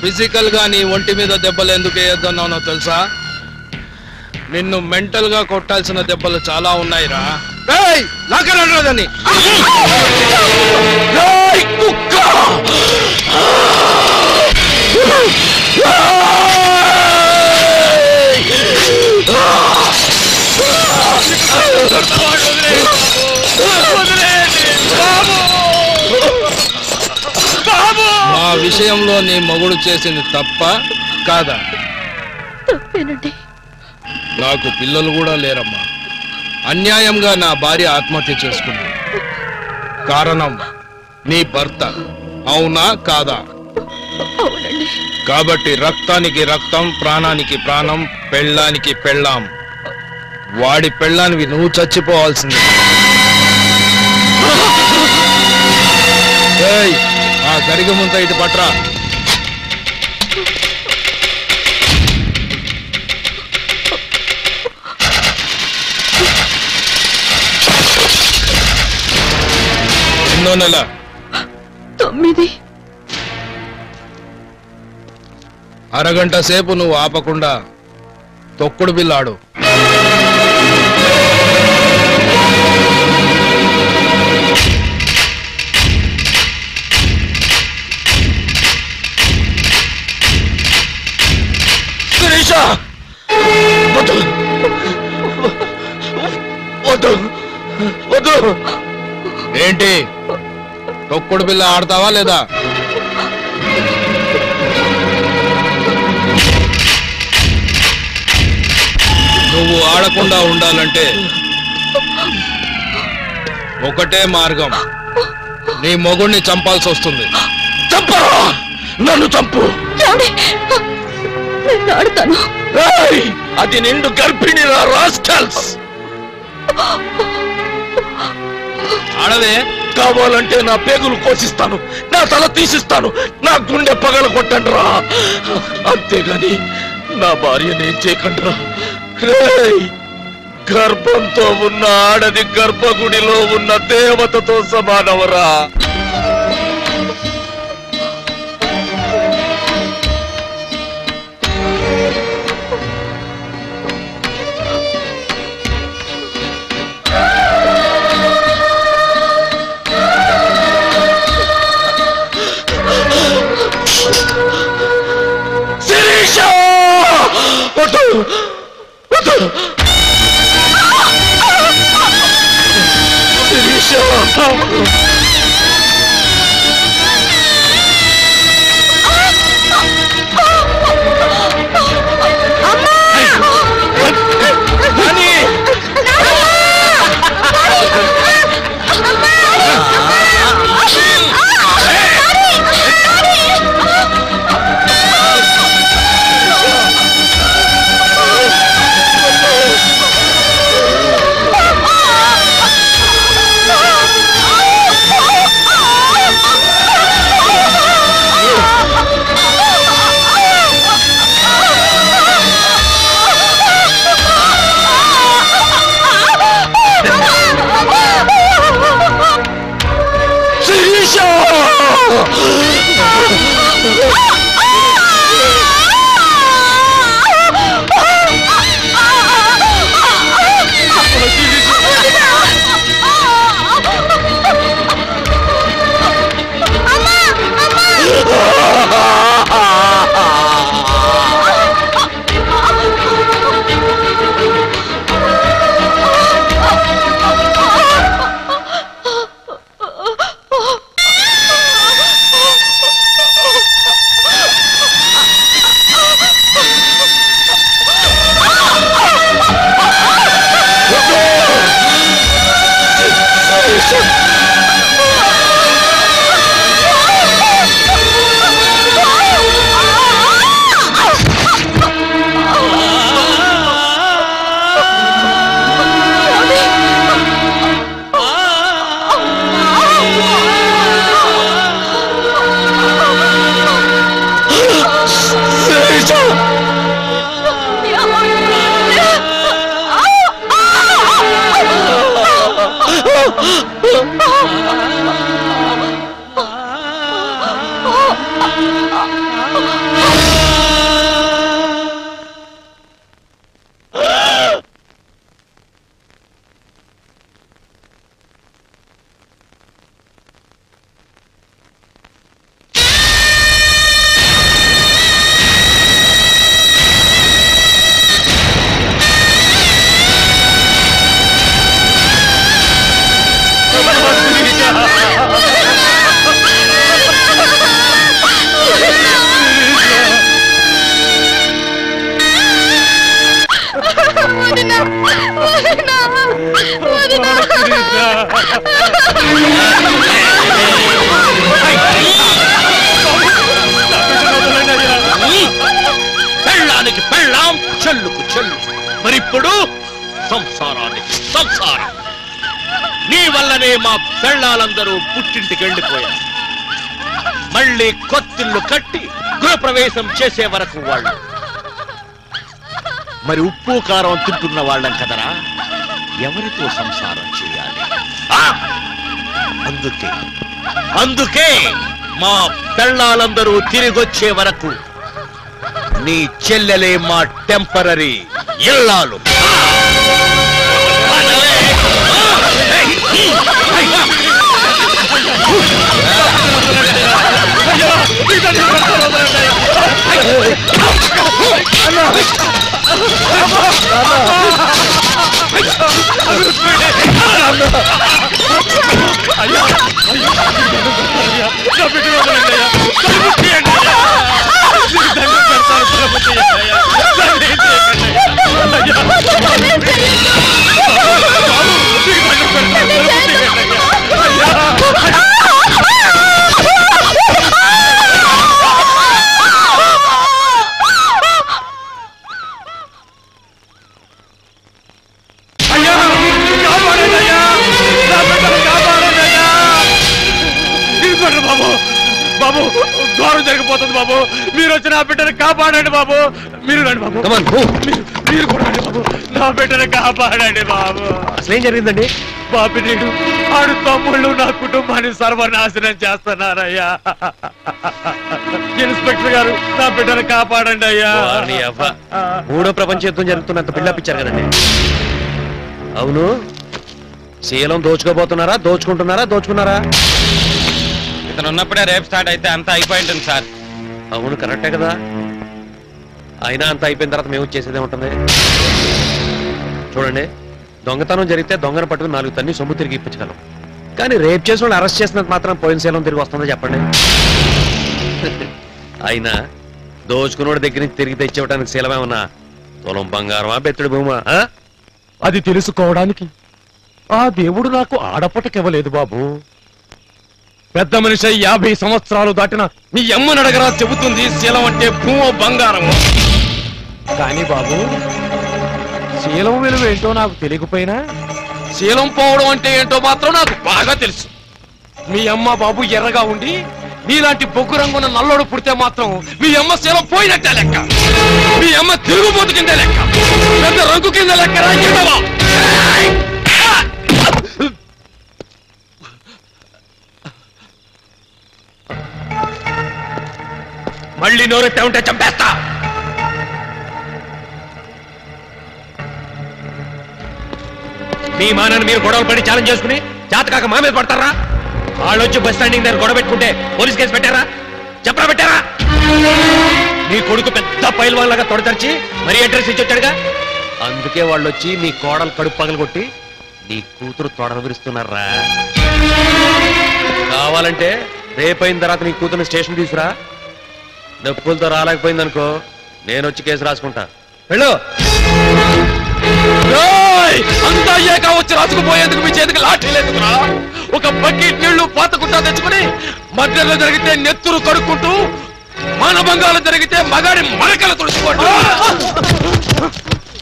Physical గా నీ ఒంటి మీద దెబ్బలు ఎందుకు వేయొద్దన్నానో తెలుసా? నిన్ను మెంటల్ గా కొట్టాల్సిన దెబ్బలు చాలా ఉన్నాయిరా. లాకరాదని ఆ విషయంలో నీ మొగుడు చేసింది తప్ప కాదా? తప్పేనండి. నాకు పిల్లలు కూడా లేరమ్మా. అన్యాయంగా నా భార్య ఆత్మహత్య చేసుకుంది. కారణం నీ భర్త. అవునా కాదా? అవునండి. కాబట్టి రక్తానికి రక్తం, ప్రాణానికి ప్రాణం, పెళ్ళానికి పెళ్ళాం. వాడి పెళ్ళానివి నువ్వు చచ్చిపోవాల్సిందే. ఆ గరిగ ముంత ఇటు పట్రా. ఎన్నో నెల? 9. అరగంట సేపు నువ్వు ఆపకుండా తొక్కుడు బిల్లాడు. ఏంటి తొక్కుడు బిల్ల ఆడతావా లేదా? నువ్వు ఆడకుండా ఉండాలంటే ఒకటే మార్గం. నీ మొగుడిని చంపాల్సి వస్తుంది. చంపరా, నన్ను చంపు. ఆడతాను. అది నిండు గర్భిణి రాస్కల్స్. ఆడవే. కావాలంటే నా పేగులు కోసిస్తాను, నా తల తీసిస్తాను, నా గుండె పగల కొట్టండి రా. అంతేగాని నా భార్యనే చేయకండి రా. గర్భంతో ఉన్న ఆడది గర్భగుడిలో ఉన్న దేవతతో సమానవరా. పెళ్ళానికి పెళ్ళాం, చెల్లుకు చెల్లు. మరిప్పుడు సంసారానికి సంసారం. నీ వల్లనే మా పెళ్ళాలందరూ పుట్టింటికి వెళ్ళిపోయారు. మళ్ళీ కొత్తిల్లు కట్టి గృహప్రవేశం చేసే వరకు వాళ్ళు మరి ఉప్పు కారం తింటున్న వాళ్ళం కదరా, ఎవరితో సంసారం చేయాలి? అందుకే మా పెళ్ళాలందరూ తిరిగొచ్చే వరకు నీ చెల్లెలే మా టెంపరరీ ఇల్లాలు. బాబు, ద్వారం జరిగిపోతుంది బాబు. మీరు వచ్చి నా బిడ్డను కాపాడండి బాబు. మీరు రండి బాబు, మీరు కూడా రండి బాబు. నా బిడ్డను కాపాడండి బాబు. అసలు ఏం జరిగిందండి? బాబినీడు ఆడు తమ్ముళ్ళు నా కుటుంబాన్ని సర్వనాశనం చేస్తున్నారయ్యా. ఇన్స్పెక్టర్ గారు, నా బిడ్డను కాపాడండి అయ్యా. మూడో ప్రపంచ యుద్ధం జరుగుతున్నంత పిల్లపిచ్చారు కదండి. అవును, శీలం దోచుకోబోతున్నారా, దోచుకున్నారా? ఇతను ఉన్నప్పుడే రేపు స్టార్ట్ అయితే అంతా అయిపోయి ఉంటుంది సార్. అవును, కరెక్టే కదా. అయినా అంతా అయిపోయిన తర్వాత మేము చేసేదే ఉంటుంది. చూడండి, దొంగతనం జరిగితే దొంగను పట్టుకుని 4 తన్ని సొమ్ము తిరిగి ఇప్పించగలం. కానీ రేపు చేసిన వాళ్ళు అరెస్ట్ చేసినంత మాత్రం పోయిన శీలం తిరిగి వస్తుందో చెప్పండి. అయినా దోచుకున్నోడి దగ్గర నుంచి తిరిగి తెచ్చివ్వడానికి శీలమేమన్నా తులం బంగారమా, బెత్తడి భూమా? అది తెలుసుకోవడానికి ఆ దేవుడు నాకు ఆడపటకివ్వలేదు బాబు. పెద్ద మనిషి 50 సంవత్సరాలు దాటిన నీ అమ్మని అడగరా చెబుతుంది శీలం అంటే భూమో బంగారము. కానీ బాబు, శీలం విలువ ఏంటో నాకు తెలియకపోయినా శీలం పోవడం అంటే ఏంటో మాత్రం నాకు బాగా తెలుసు. మీ అమ్మ బాబు ఎర్రగా ఉండి నీలాంటి బొగ్గు రంగున్న నల్లోడు పుడితే మాత్రం మీ అమ్మ శీలం పోయినట్టే లెక్క. మీ అమ్మ తిరుగుబోతు కింద లెక్క, పెద్ద రంగు కింద లెక్కరా. మళ్ళీ నోరెట్టా ఉంటే చంపేస్తా. మీ మానని మీరు గొడవలు పడి ఛాలెంజ్ చేసుకుని జాతకాక మా మీద పడతారా? వాళ్ళు వచ్చి బస్ స్టాండింగ్ దగ్గర గొడవ పెట్టుకుంటే పోలీస్ కేసు పెట్టారా? చెప్పరా పెట్టారా? నీ కొడుకు పెద్ద పైల్వాన్ లాగా తొడతరిచి మరీ అడ్రస్ ఇచ్చి వచ్చాడుగా. అందుకే వాళ్ళు వచ్చి నీ కోడలు కడుపు పగలు కొట్టి నీ కూతురు తొడలు విరుస్తున్నారా. కావాలంటే రేపైన తర్వాత నీ కూతురు స్టేషన్ తీసుకురా. నొప్పులతో రాలేకపోయిందనుకో, నేను వచ్చి కేసు రాసుకుంటా. వెళ్ళు. అంతా అయ్యాక వచ్చి రాసుకుపోయేందుకు మీ చేతికి లాఠీ లేదురా. ఒక బకెట్ నీళ్లు పాతకుంటా తెచ్చుకుని మధ్యలో జరిగితే నెత్తురు కడుక్కుంటూ, మానభంగాలు జరిగితే మగాడి మరకలు తుడుచుకోండి.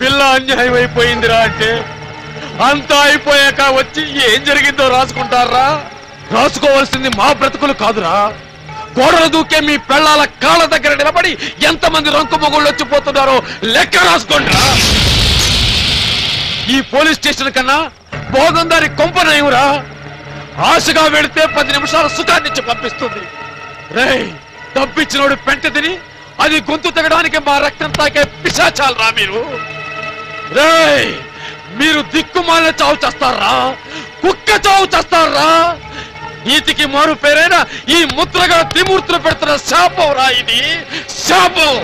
పిల్ల అన్యాయం అయిపోయిందిరా అంటే అంతా అయిపోయాక వచ్చి ఏం జరిగిందో రాసుకుంటారా? రాసుకోవాల్సింది మా బ్రతుకులు కాదురా. గోడలు దూకే మీ పెళ్ళాల కాళ్ళ దగ్గర నిలబడి ఎంతమంది రంకు మొగుళ్ళు వచ్చిపోతున్నారో లెక్క రాసుకోండి. ఈ పోలీస్ స్టేషన్ కన్నా భోగందారి కొంపనయమురా. ఆశగా వెళితే 10 నిమిషాల సుఖాన్నిచ్చి పంపిస్తుంది. రేయ్, తప్పించినోడు పెంట తిని అది గొంతు తెగడానికి మా రక్తం తాకే పిశాచాలు రా మీరు. రేయ్, మీరు దిక్కుమాలిన చావు చేస్తారా, కుక్క చావు చేస్తారా? నీతికి మారు పేరైన ఈ ముద్రగా త్రిమూర్తులు పెడుతున్న శాపం రా ఇది, శాపం.